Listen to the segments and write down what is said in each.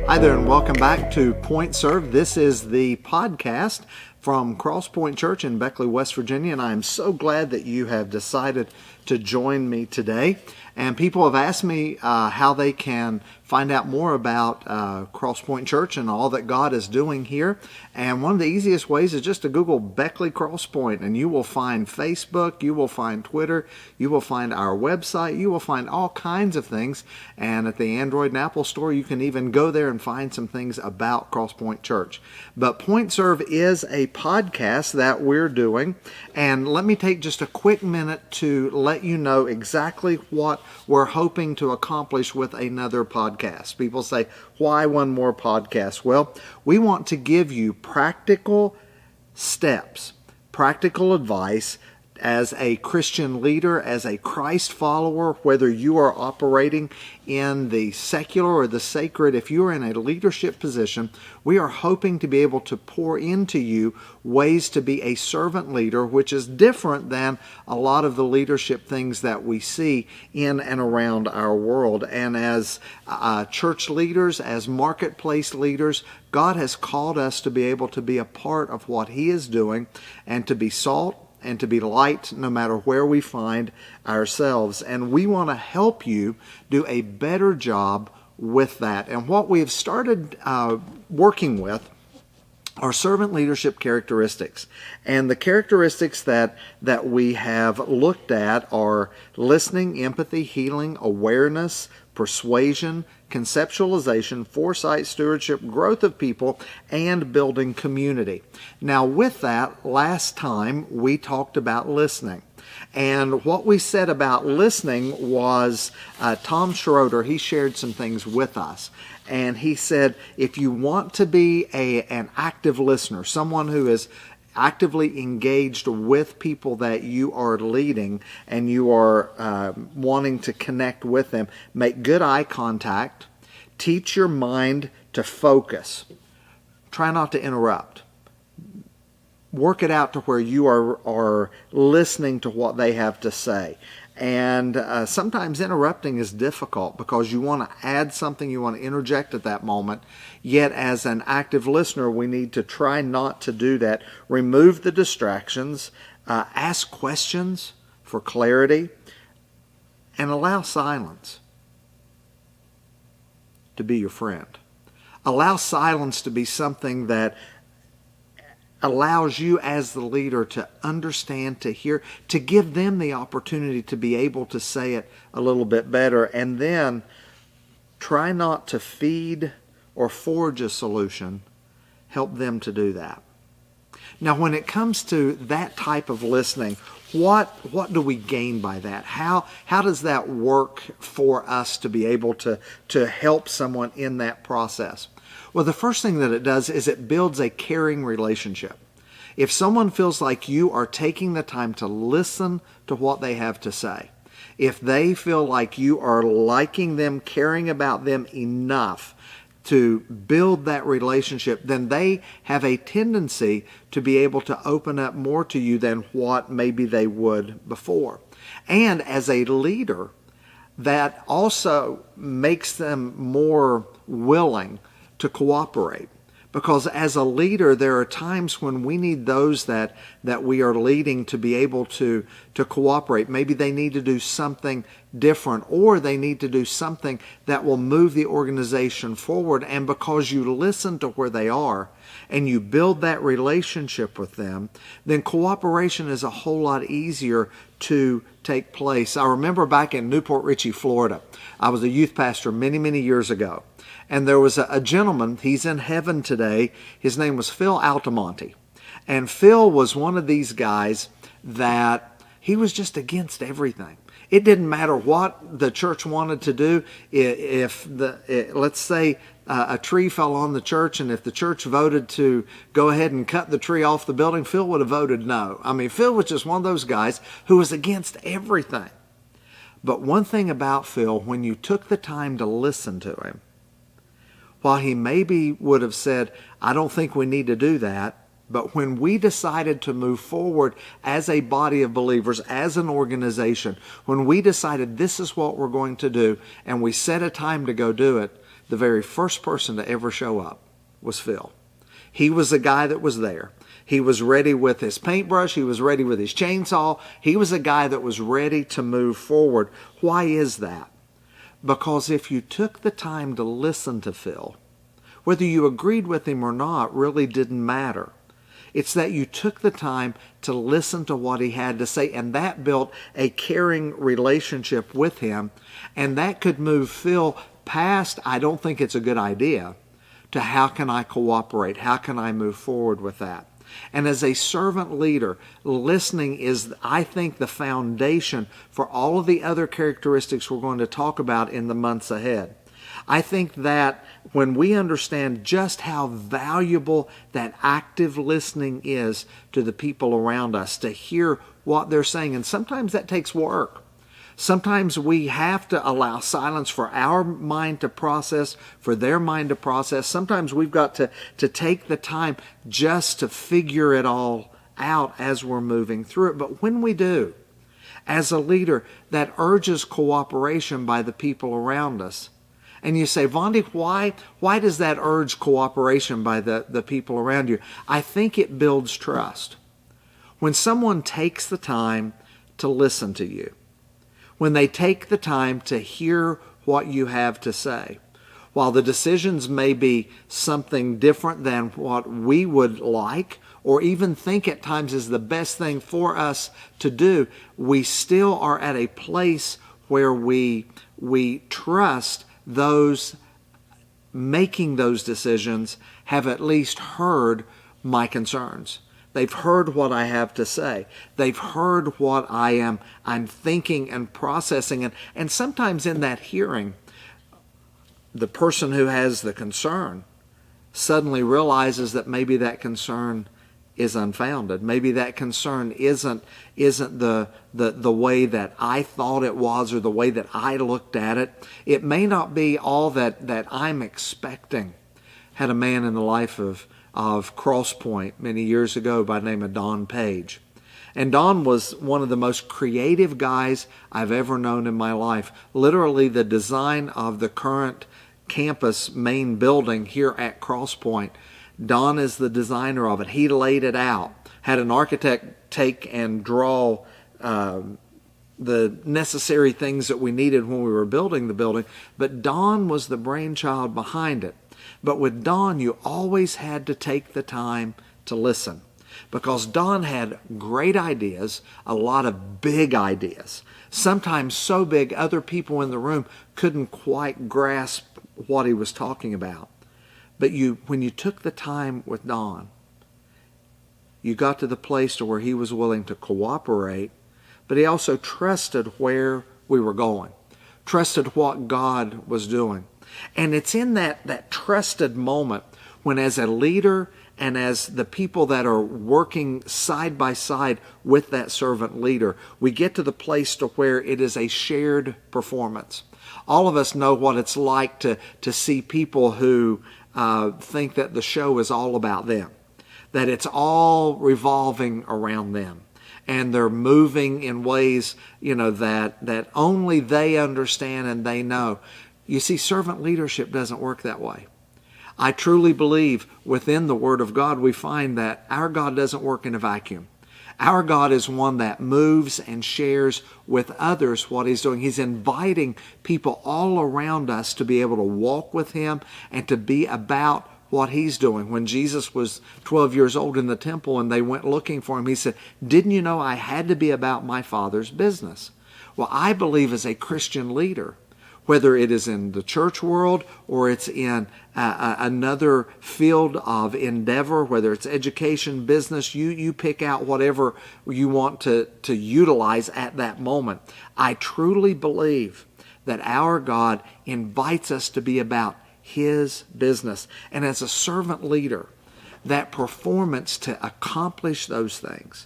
Hi there, and welcome back to Point Serve. This is the podcast from Cross Point Church in Beckley, West Virginia, and I'm so glad that you have decided to join me today. And people have asked me how they can find out more about Cross Point Church and all that God is doing here. And one of the easiest ways is just to Google Beckley Cross Point, and you will find Facebook, you will find Twitter, you will find our website, you will find all kinds of things. And at the Android and Apple store, you can even go there and find some things about Cross Point Church. But Point Serve is a podcast that we're doing. And let me take just a quick minute to let you know exactly what we're hoping to accomplish with another podcast. People say, why one more podcast? Well, we want to give you practical steps, practical advice as a Christian leader, as a Christ follower, whether you are operating in the secular or the sacred. If you are in a leadership position, we are hoping to be able to pour into you ways to be a servant leader, which is different than a lot of the leadership things that we see in and around our world. And as church leaders, as marketplace leaders, God has called us to be able to be a part of what He is doing and to be salt and to be light no matter where we find ourselves. And we want to help you do a better job with that. And what we've started working with are servant leadership characteristics. And the characteristics that we have looked at are listening, empathy, healing, awareness, persuasion, conceptualization, foresight, stewardship, growth of people, and building community. Now with that, last time we talked about listening. And what we said about listening was Tom Schroeder, he shared some things with us. And he said, if you want to be an active listener, someone who is actively engaged with people that you are leading and you are wanting to connect with them, make good eye contact, teach your mind to focus, try not to interrupt. Work it out to where you are listening to what they have to say. And sometimes interrupting is difficult because you want to add something, you want to interject at that moment. Yet as an active listener, we need to try not to do that. Remove the distractions, ask questions for clarity, and allow silence to be your friend. Allow silence to be something that allows you as the leader to understand, to hear, to give them the opportunity to be able to say it a little bit better. And then try not to feed or forge a solution. Help them to do that. Now, when it comes to that type of listening, what do we gain by that? How does that work for us to be able to help someone in that process? Well, the first thing that it does is it builds a caring relationship. If someone feels like you are taking the time to listen to what they have to say, if they feel like you are liking them, caring about them enough to build that relationship, then they have a tendency to be able to open up more to you than what maybe they would before. And as a leader, that also makes them more willing to cooperate. Because as a leader, there are times when we need those that we are leading to be able to cooperate. Maybe they need to do something different, or they need to do something that will move the organization forward. And because you listen to where they are and you build that relationship with them, then cooperation is a whole lot easier to take place. I remember back in Newport Richey, Florida, I was a youth pastor many, many years ago. And there was a gentleman, he's in heaven today. His name was Phil Altamonte. And Phil was one of these guys that he was just against everything. It didn't matter what the church wanted to do. Let's say a tree fell on the church, and if the church voted to go ahead and cut the tree off the building, Phil would have voted no. I mean, Phil was just one of those guys who was against everything. But one thing about Phil, when you took the time to listen to him, while he maybe would have said, I don't think we need to do that, but when we decided to move forward as a body of believers, as an organization, when we decided this is what we're going to do, and we set a time to go do it, the very first person to ever show up was Phil. He was the guy that was there. He was ready with his paintbrush. He was ready with his chainsaw. He was a guy that was ready to move forward. Why is that? Because if you took the time to listen to Phil, whether you agreed with him or not really didn't matter. It's that you took the time to listen to what he had to say, and that built a caring relationship with him, and that could move Phil past, I don't think it's a good idea, to how can I cooperate? How can I move forward with that? And as a servant leader, listening is, I think, the foundation for all of the other characteristics we're going to talk about in the months ahead. I think that when we understand just how valuable that active listening is to the people around us, to hear what they're saying, and sometimes that takes work. Sometimes we have to allow silence for our mind to process, for their mind to process. Sometimes we've got to take the time just to figure it all out as we're moving through it. But when we do, as a leader, that urges cooperation by the people around us. And you say, Vondie, why does that urge cooperation by the people around you? I think it builds trust. When someone takes the time to listen to you, when they take the time to hear what you have to say, while the decisions may be something different than what we would like, or even think at times is the best thing for us to do, we still are at a place where we trust those making those decisions have at least heard my concerns. They've heard what I have to say. They've heard what I'm thinking and processing. And sometimes in that hearing, the person who has the concern suddenly realizes that maybe that concern is unfounded. Maybe that concern isn't the way that I thought it was, or the way that I looked at it. It may not be all that I'm expecting. Had a man in the life of Cross Point many years ago by the name of Don Page. And Don was one of the most creative guys I've ever known in my life. Literally, the design of the current campus main building here at Cross Point, Don is the designer of it. He laid it out, had an architect take and draw the necessary things that we needed when we were building the building, but Don was the brainchild behind it. But with Don, you always had to take the time to listen, because Don had great ideas, a lot of big ideas, sometimes so big other people in the room couldn't quite grasp what he was talking about. But when you took the time with Don, you got to the place to where he was willing to cooperate, but he also trusted where we were going, trusted what God was doing. And it's in that trusted moment when, as a leader and as the people that are working side by side with that servant leader, we get to the place to where it is a shared performance. All of us know what it's like to see people who think that the show is all about them, that it's all revolving around them, and they're moving in ways, that only they understand and they know. You see, servant leadership doesn't work that way. I truly believe within the Word of God we find that our God doesn't work in a vacuum. Our God is one that moves and shares with others what He's doing. He's inviting people all around us to be able to walk with Him and to be about what He's doing. When Jesus was 12 years old in the temple and they went looking for Him, He said, "Didn't you know I had to be about my Father's business?" Well, I believe as a Christian leader, whether it is in the church world or it's in another field of endeavor, whether it's education, business, you pick out whatever you want to utilize at that moment. I truly believe that our God invites us to be about His business. And as a servant leader, that performance to accomplish those things,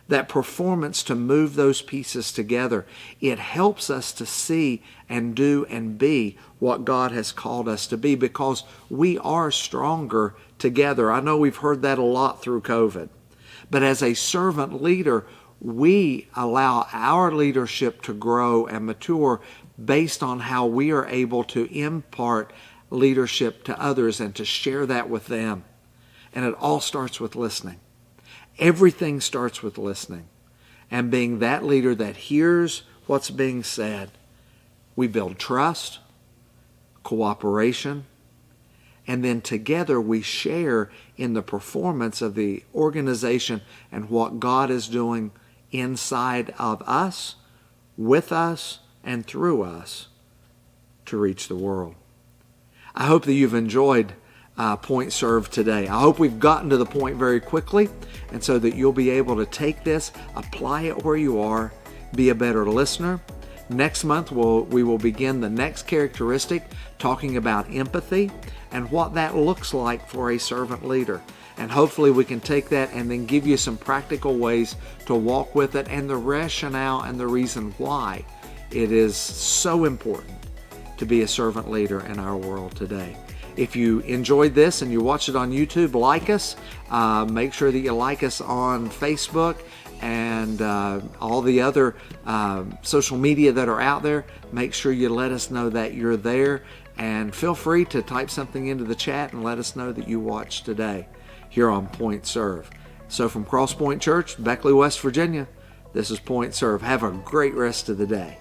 that performance to move those pieces together, it helps us to see and do and be what God has called us to be, because we are stronger together. I know we've heard that a lot through COVID, but as a servant leader, we allow our leadership to grow and mature based on how we are able to impart leadership to others and to share that with them. And it all starts with listening. Everything starts with listening and being that leader that hears what's being said. We build trust, cooperation, and then together we share in the performance of the organization and what God is doing inside of us, with us, and through us to reach the world. I hope that you've enjoyed Point Serve today. I hope we've gotten to the point very quickly, and so that you'll be able to take this, apply it where you are, be a better listener. Next month, we will begin the next characteristic, talking about empathy and what that looks like for a servant leader. And hopefully we can take that and then give you some practical ways to walk with it and the rationale and the reason why it is so important to be a servant leader in our world today. If you enjoyed this and you watch it on YouTube, like us. Make sure that you like us on Facebook and all the other social media that are out there. Make sure you let us know that you're there, and feel free to type something into the chat and let us know that you watched today here on Point Serve. So from Cross Point Church, Beckley, West Virginia, this is Point Serve. Have a great rest of the day.